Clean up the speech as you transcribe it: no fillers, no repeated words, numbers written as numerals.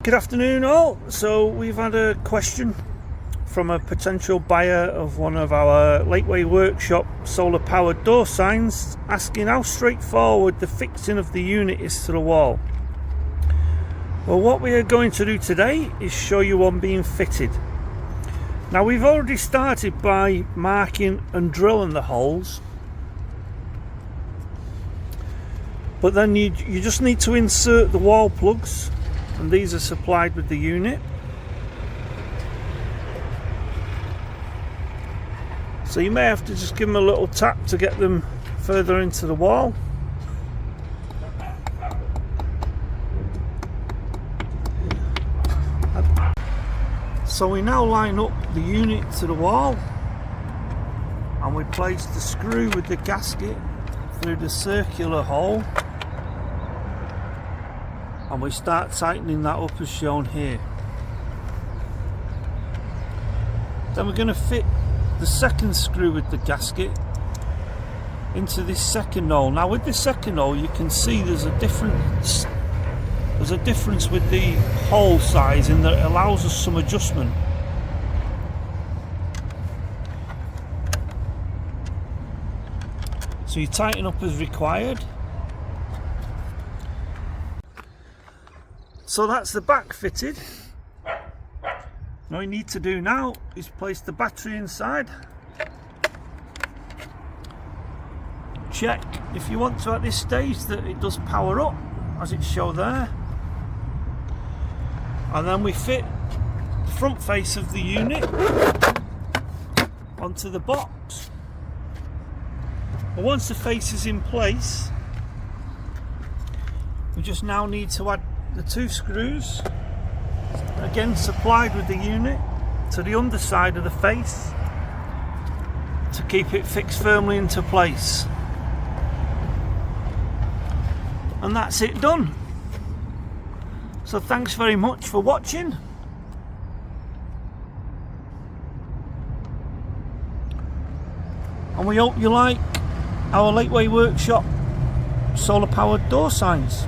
Good afternoon all. So we've had a question from a potential buyer of one of our Lakewayworkshop solar powered door signs, asking how straightforward the fixing of the unit is to the wall. Well, what we are going to do today is show you one being fitted. Now, we've already started by marking and drilling the holes, but then you just need to insert the wall plugs, and these are supplied with the unit. So you may have to just give them a little tap to get them further into the wall. So we now line up the unit to the wall, and we place the screw with the gasket through the circular hole, and we start tightening that up as shown here. Then we're going to fit the second screw with the gasket into this second hole. Now with this second hole, you can see there's a difference with the hole size, in that it allows us some adjustment. So you tighten up as required. So that's the back fitted. All you need to do now is place the battery inside. Check if you want to at this stage that it does power up, as it shows there. And then we fit the front face of the unit onto the box. But once the face is in place, we just now need to add the two screws, again supplied with the unit, to the underside of the face to keep it fixed firmly into place. And that's it done. So thanks very much for watching. And we hope you like our Lakeway Workshop solar powered door signs.